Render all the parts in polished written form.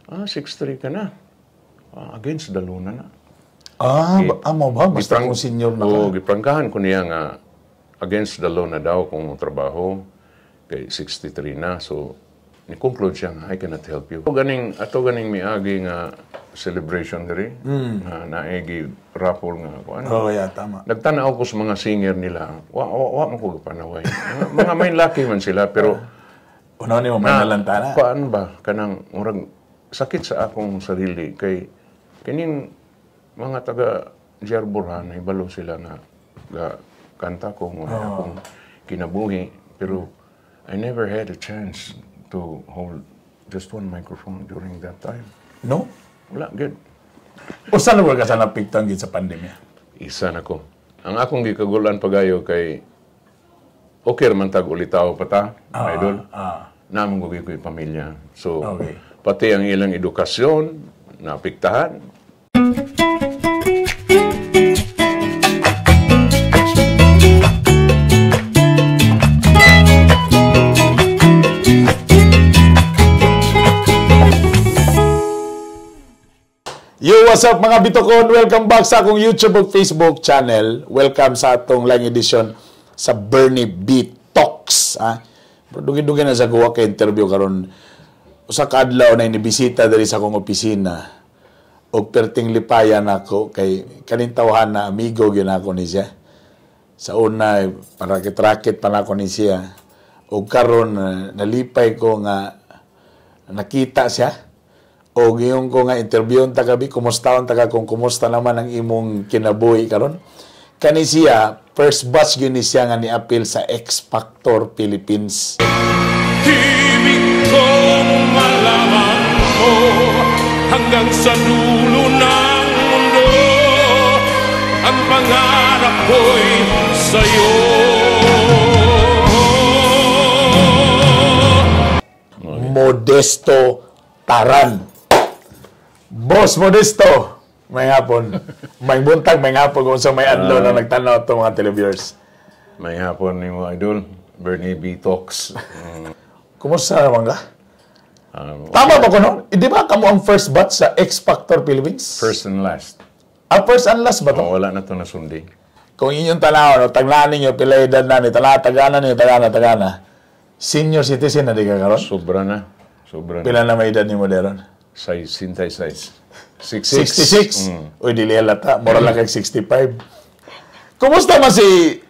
6'3" ka na. Against the Luna na. Amo ba? Basta kung senior na ka? Oo, giprangkahan ko niya nga against the law na daw kung trabaho. Kay 63 na. So, ni-conclude siya nga, I cannot help you. Ato ganing miagi nga celebration diri. Naegi raffle nga ako. Tama. Nagtanaw ko sa mga singer nila. Wa mo ko panaway. Mga may lucky man sila, pero unaw ni mo may nalantana. Paano ba? Kanang murag sakit sa akong sarili. Kay kining mga taga Jarburhan, ibalo sila nga kanta ko akong kinabuhi. Pero I never had a chance to hold just one microphone during that time. No? Wala, good. O saan na ka sa napigtang sa pandemya? Isa na ko. Ang akong gikagulan pagayo kay okay man tag ulitaw pa ta, idol. Namang ko yung pamilya. So, pati ang ilang edukasyon, napiktahan. Yo, what's up mga Bitokon? Welcome back sa akong YouTube ug Facebook channel. Welcome sa atong live edition sa Bernie B Talks. Dugi-dugi na sa kuha ka interview karon. Usa ka adlaw na inibisita diri sa akong opisina. Og perting lipayan ako kay kaning tawhan na amigo gyud ako ni siya. Sa una para kitrakit pa nako ni siya. Og karon nalipay ko nga nakita siya. O ngayong ko nga interviewon ta gabi, kumusta kung kumusta naman ang imong kinabuhi karon? Kani siya, first batch yun siya nga ni-appeal sa X Factor Philippines. Himig kong malaman mo hanggang sa dulo ng mundo ang pangarap ko'y sa'yo. Modesto Taran. Boss Modesto, may hapon. May buntag, may hapon kung sa may adlaw na nagtanaw ito mga televiewers. May hapon ni mo, idol. Bernie B Talks. Kumusta naman ka? Tama ba ko no? Di ba kamo ang first batch sa X Factor Philippines? First and last. First and last ba to? Wala na ito na sundi. Kung inyong tanaw, no, taglaan ninyo, pila edad na ni, tagana ninyo, tagana. Senior citizen na di ka karon? Sobra na. Sobra na. Pila na may edad ni mo deron? Size. 66. Uy, dili halata. Mura lang kay 65. Kumusta man si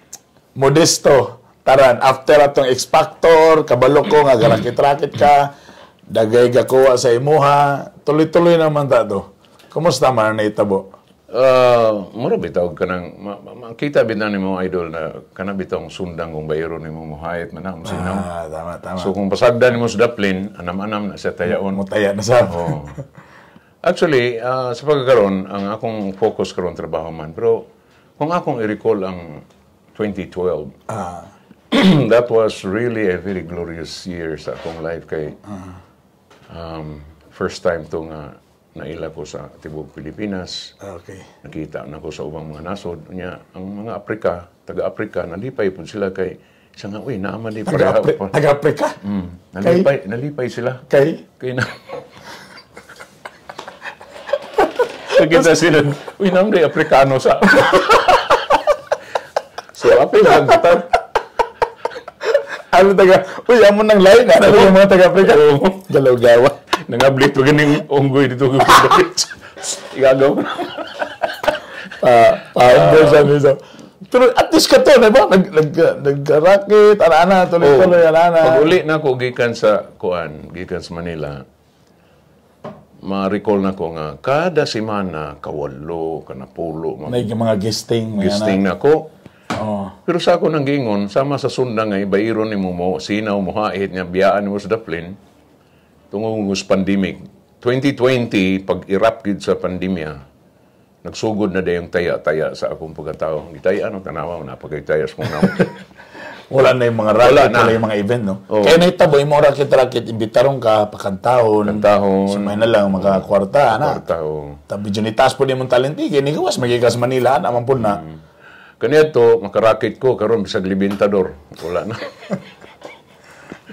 Modesto Taran? After atong X Factor, kabalo ko nga garakit-rakit ka, dagay gakuha sa imuha, tuloy-tuloy naman ta to. Kumusta man na itabo? Mura bitaw ka nang makita bitan ni mo, idol, na kana bitong sundang kung bayro ni mo muhayat man na sinaw. Tama. So kung pasagdan ni mo sa daplin, anam-anam na sa tayaon. Mutaya na sa. Actually, sa pagkakaroon, ang akong focus karon trabaho man. Pero kung akong i-recall ang 2012, that was really a very glorious year sa akong life kay first time to nga naila ko sa Tibok Pilipinas. Okay. Nakita na ko sa ubang mga nasod. Ang mga taga-Afrika, nalipay po sila kay siya nga, uy, naaman di pareha. Taga-Afrika? Nalipay sila. Kay na. Nakita sila, uy, naman di Afrikano sa. So, apil lang kita. Uy, amon nang lain. Ano yung mga taga-Afrika? Galaw-gawa. Nangablit ko ganing unggoy dito ko. Igagaw. Paano sa pero at least ka to, diba? Nag-racket, ana-ana, tuloy-tuloy, ana-ana. Pag uli na ko gikan sa Manila, ma-recall na ko nga, kada semana, kawalo, kanapulo. May mga guesting. Guesting na ko. Pero sa ako nang gingon, sama sa sundang nga, bayron ni mo sinaw mo hait niya, biyaan mo sa daplin, tungong pandemic. 2020, pag irap gid sa pandemya, nagsugod na dayong taya-taya sa akong pagkatao. Gitaya, tanawa, napagaytaya sa kong naman. Wala na yung mga racket, wala yung mga event, no? Kaya naitabo, yung mga racket, imbitarong ka, pakantahon. Sumay na lang, makakwarta, na. Tabi dyan itaas po din mong talenti, kaya gawas, magigas Manila, naman po na. Kanya ito, makarakit ko, karon bisag libintador. Wala na.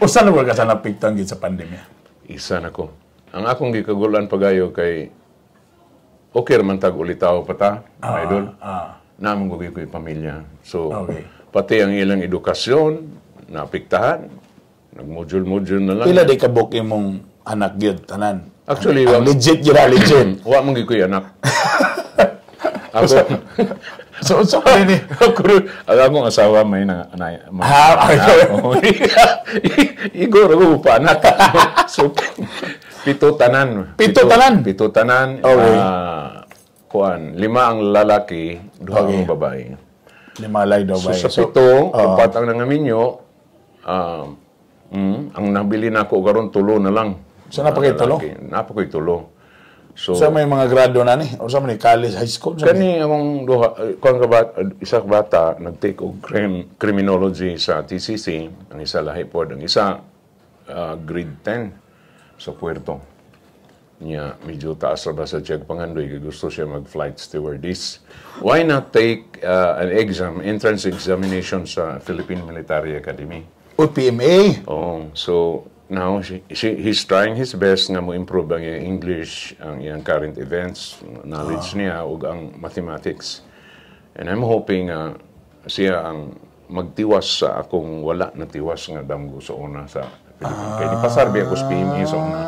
O saan na ka sa napigtang sa pandemya? Isa na ko. ang akong gikagulan pagayo kay okay man tag ulitaw pa ta, idol. Namang gugi ko yung pamilya. So, pati ang ilang edukasyon, naapektahan, nag-module-module na lang. Pila di kabuk imong anak gyud tanan. Actually, ang legit gyud legit. Wa man gyud ko yung anak. Ako, so ni ako, ang akong asawa may Igor ako pa anak. So, pito tanan. Pito tanan. Okay. Kuan, 5 ang lalaki, 2 ang babae. 5 lay daw So, ba? sa pito, 4 ang nangaminyo, ang nabili na ako karon 3 na lang. So, napakay tulo? Napakay tulo. So, Sa may mga grado na ni? O sa may college, high school? kani akong isa ka bata, nag-take og criminology sa TCC, ang isa lahi po, ang isa grade 10 sa Puerto. Niya, medyo taas ra ba sa check pangandoy, kaya gusto siya mag-flight stewardess. Why not take an exam, entrance examination sa Philippine Military Academy? O PMA? Oh, so now he's trying his best nga mo improve ang iyang English, ang iyang current events, knowledge niya ug ang mathematics. And I'm hoping siya ang magtiwas sa akong wala na tiwas nga damgo sa una sa Philippines. Kaya pasarbi ako sa PMA sa una.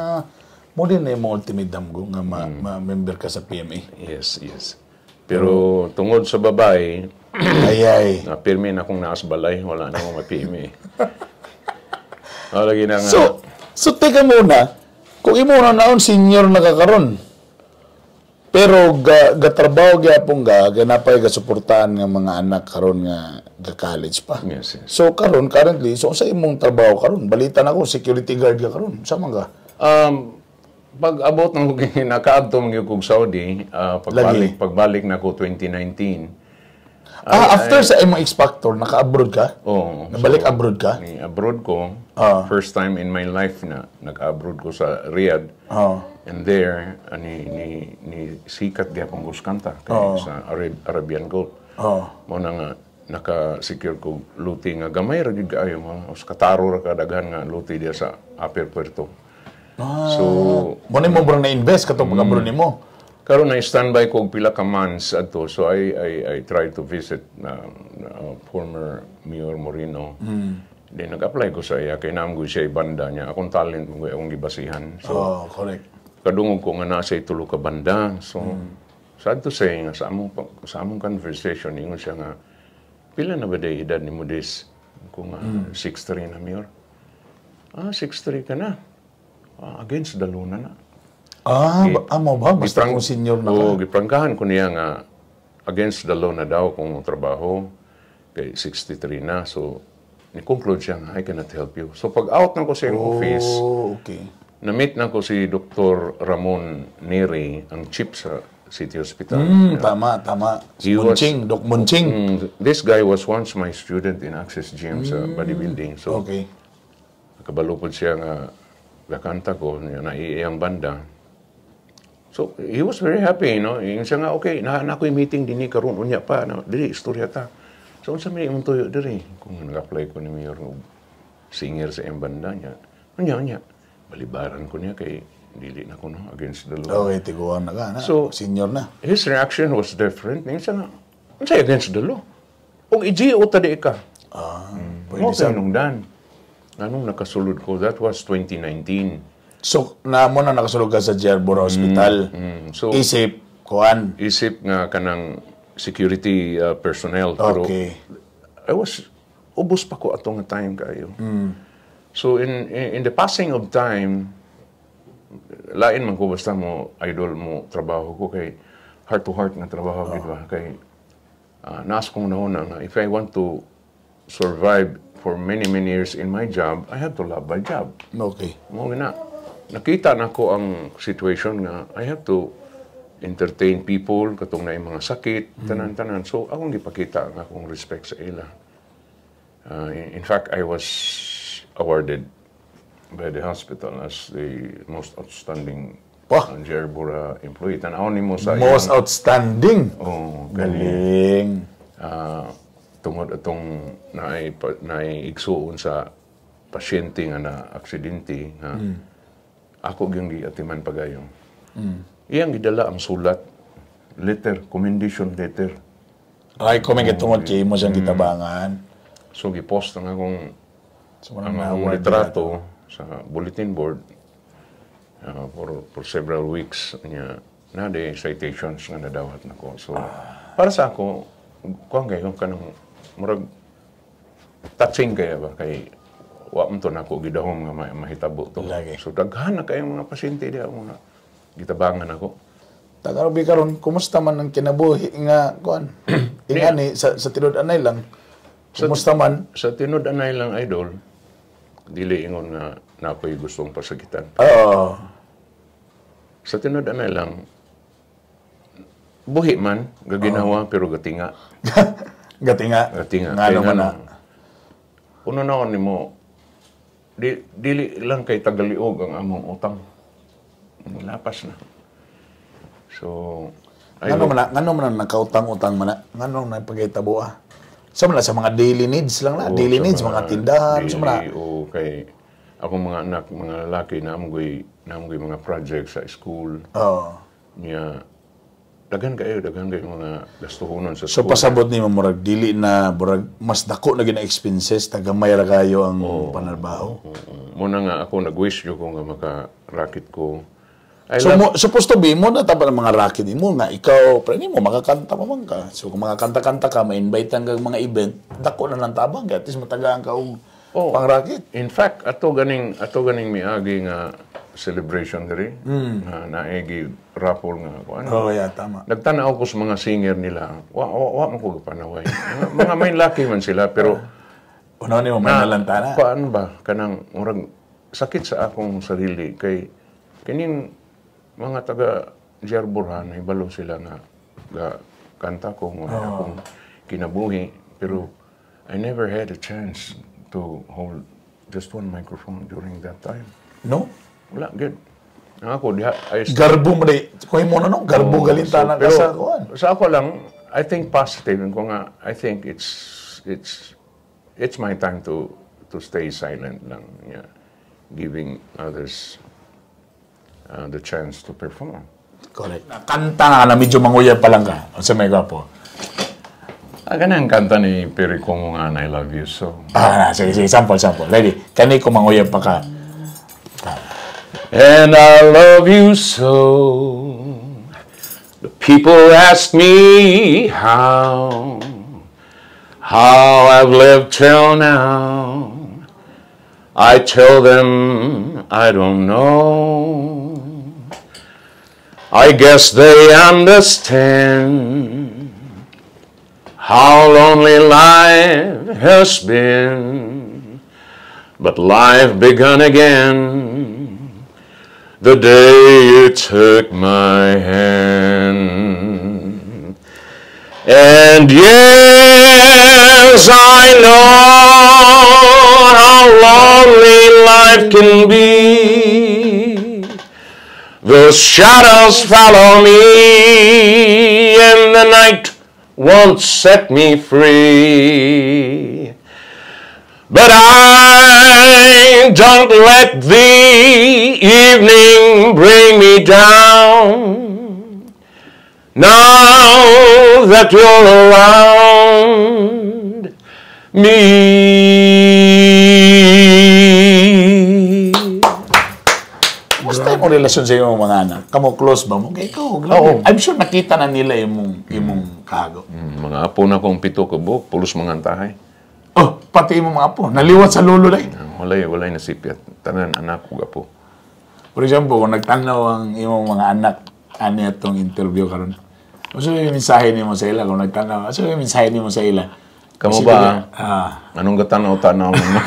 Mo din na yung ultimate damgo nga ma-member ka sa PMA. Yes. Pero tungod sa babae, pirmi na akong naas balay, wala na akong ma-PMA. Lagi na nga. So teka muna, kung imo na naon senior na kakaron, pero gatrabaho gyapon ganapay gasuportahan nga mga anak karon nga ga-college pa. Yes. So karon currently, so sa imong trabaho karon, balita na ko security guard ka karon. Sa mga pag abot ng nakaadto mga kog Saudi, pagbalik na ko 2019. After sa imong X-Factor, naka-abroad ka? Oo. Nabalik abroad ka? Abroad ko. First time in my life na nag-abroad ko sa Riyadh. And there, ni sikat gyapon ko kanta sa Arabian Gulf. Mo na nga naka-secure ko luti nga gamay ra gid kaayo mo. Kataro ra kadaghan nga luti dia sa Upper Puerto. So, mo ni mo brang na-invest katong pag-abroad nimo. Karon na standby ko og pila ka months adto. So I tried to visit former Mayor Moreno. Then nag-apply ko sa iya kay naamgo siya banda niya. Akong talent mo akong gibasihan. So correct. Kadungog ko nga nasa tulo ka banda. So sad to say nga sa among conversation ingon siya nga pila na ba day edad ni Modis? Kung 6'3" na Mayor. 6'3" ka na. Against the luna na. Mo ba? Basta kung senior na ka. Giprangkahan ko niya nga against the law na daw kung trabaho. Kay 63 na. So, ni-conclude siya nga, I cannot help you. So, pag out na ko sa office, na-meet na ko si Dr. Ramon Neri, ang chief sa City Hospital. Tama. Doc Munching. This guy was once my student in Access Gym sa bodybuilding. So, nakabalupod siya nga kakanta ko, naiiyang banda. So, he was very happy, Yung siya nga, okay, na ako'y meeting din karon unya pa, dili, istorya ta. So, unsa may imong tuyo diri? Kung nag-apply ko ni Mayor singer sa iyang banda niya, unya, balibaran ko niya kay dili na ko, against the law. Okay, tiguan na ka, So, senior na. His reaction was different. Yung siya nga, unsay against the law? Kung i-GO tadi ka. Pwede sa nungdan. Anong nakasulod ko? That was 2019. So, na mo na nakasulog ka sa Jerboro Hospital. So, Isip nga kanang security personnel. Pero ubos pa ko atong time kayo. So, in the passing of time, lain man ko basta mo, idol mo, trabaho ko kay heart to heart nga trabaho. Kay naas kong nauna nga, if I want to survive for many years in my job, I have to love my job. Okay. Mo na. Nakita na ko ang situation nga I have to entertain people katong na mga sakit, tanan-tanan. So akong gipakita ang akong respect sa ila. In fact, I was awarded by the hospital as the most outstanding Jerbura employee. Tanaw ni mo sa most outstanding. Galing. Tungod atong naigsuon sa pasyente nga na aksidente nga ako yung giatiman pagayo. Iyang gidala ang sulat, letter, commendation letter. Ay, kung may tungod kay mo siyang kitabangan. So, gipost ang akong So, ang mga akong award litrato sa bulletin board for several weeks niya na de citations nga nadawat nako. So, para sa ako, kuan kayo kanang murag touching kaya ba kay wa man to nako gidahom nga mahitabo to. Lagi. So, daghan na kayong mga pasyente diha mga gitabangan ako. Tagarobi karon, kumusta man ang kinabuhi nga kuan? Ingani sa tinud anay lang. Kumusta man? Sa tinud anay lang idol, dili ingon nga na ako'y gustong pasakitan. Oo. Sa tinud anay lang, buhi man, gaginawa pero gatinga. Gatinga. Gatinga. Nga Kaya naman nga, na. Uno na ni mo, dili lang kay tagaliog ang among utang. Lapas na. So, Ngano man na nakautang-utang man na? Ngano na pagkitabo ah? Sa mga daily needs lang na. Daily needs, mga tindahan. Sa mga... O kay akong mga anak, mga lalaki, naamgoy mga projects sa school. Oo. Niya, daghan kayo mga gastuhonon sa So school. pasabot ni mo murag dili na murag mas dako na gina expenses tagamay ra kayo ang panarbaho. Muna nga ako nag-wish ko nga maka-racket ko. So supposed to be mo na tapa ng mga racket mo nga ikaw pre mo makakanta pa man ka. So kung makakanta-kanta ka ma-invite ang mga event, dako na lang tabang at least matagaan ka og pang racket. In fact, ato ganing miagi nga celebration diri. Naegi raffle nga ako. Oh, yeah, tama. Nagtanaw ko sa mga singer nila. Wa man ko panaway. Mga may lucky man sila pero Uno ni mo may nalantana. paano ba kanang murag sakit sa akong sarili kay kining mga taga Jerburhan ibalo sila nga kanta ko nga akong kinabuhi pero I never had a chance to hold just one microphone during that time. No? Wala good. Ang ako diha Garbo mo day. Kuy mo no garbo galintana ka sa kuan. Sa ako lang I think positive ko nga I think it's my time to stay silent lang yeah, giving others the chance to perform. Correct. Kanta nga na medyo manguyab pa lang ka. O sa may gwapo. Ganang kanta ni Perry Como nga I Love You So. Sige, sample. Ready? Kani ko manguyab pa ka. And I love you so. The people ask me how I've lived till now. I tell them I don't know. I guess they understand how lonely life has been. But life begun again the day you took my hand. And yes, I know how lonely life can be. The shadows follow me, and the night won't set me free. But I don't let the evening bring me down. Now that you're around me. Gusto yung relasyon sa iyong mga anak? Kamu close ba mo? Ikaw, Oo. I'm sure nakita na nila imong kago. Mga apo na kong pito ka buhok, pulos mga antahay. Oh, pati imong mga apo. Naliwat sa lulo na Walay nasipyat. Tanan anak ko apo. For example, kung nagtanaw ang imong mga anak, ano itong interview karon? Ano yung mensahe niyo sa ila kung nagtanaw? Ano yung mensahe niyo sa ila? Kamu ba? Anong gatanaw-tanaw mo?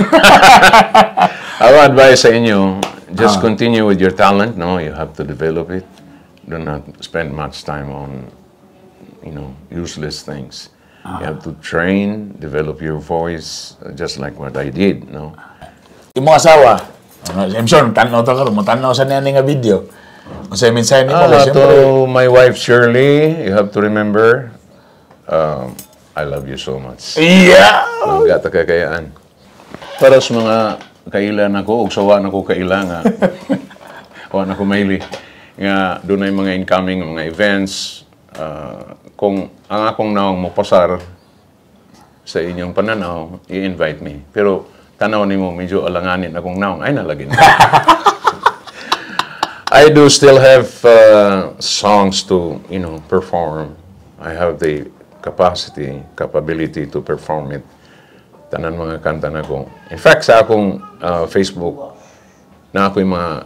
I would advise sa inyo, just continue with your talent. No, you have to develop it. Do not spend much time on, useless things. You have to train, develop your voice, just like what I did. No. Imong asawa, I'm sure tanaw to karon, mo tanaw sa niya nga video. Kasi mensahe niyo To my wife Shirley, you have to remember, I love you so much. Yeah. Magata kakayaan. Para sa mga kailan ako, ug sawa na ko kaila nga. O na kumaili nga doon ay mga incoming mga events. Kung ang akong naong mopasar sa inyong pananaw, i-invite me. Pero tanaw nimo medyo alanganin akong naong ay nalagin. I do still have songs to, perform. I have the capability to perform it. Tanan mga kanta na ko. In fact, sa akong Facebook, na ako'y mga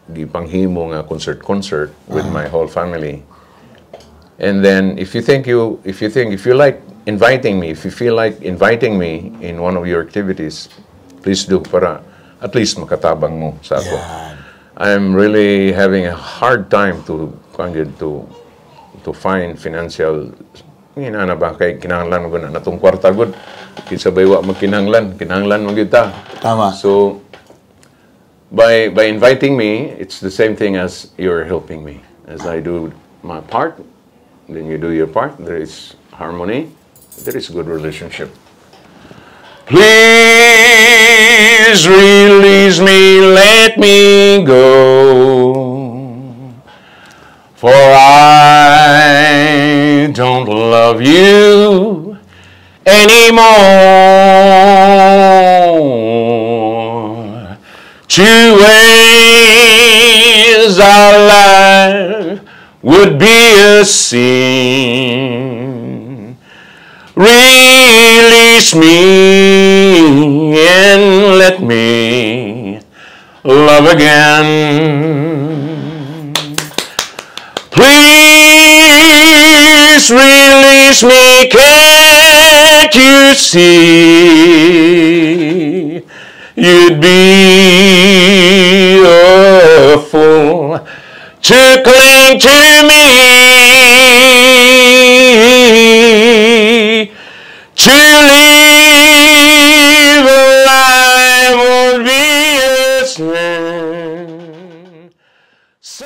di panghimo nga concert with my whole family. And then if you like inviting me, if you feel like inviting me in one of your activities, please do para at least makatabang mo sa ako. Yan. I'm really having a hard time to find financial na ba kay kinahanglan mo na natong kwarta gud kinsa baywa kinahanglan mo gyud ta. Tama. So by inviting me, it's the same thing as you're helping me. As I do my part, then you do your part. There is harmony. There is good relationship. Please release me, let me go. For I don't love you anymore. Two ways our life would be a sin. Release me and let me love again. Please release me, can't you see? You'd be a fool to cling to me. To live a life would be a sin. So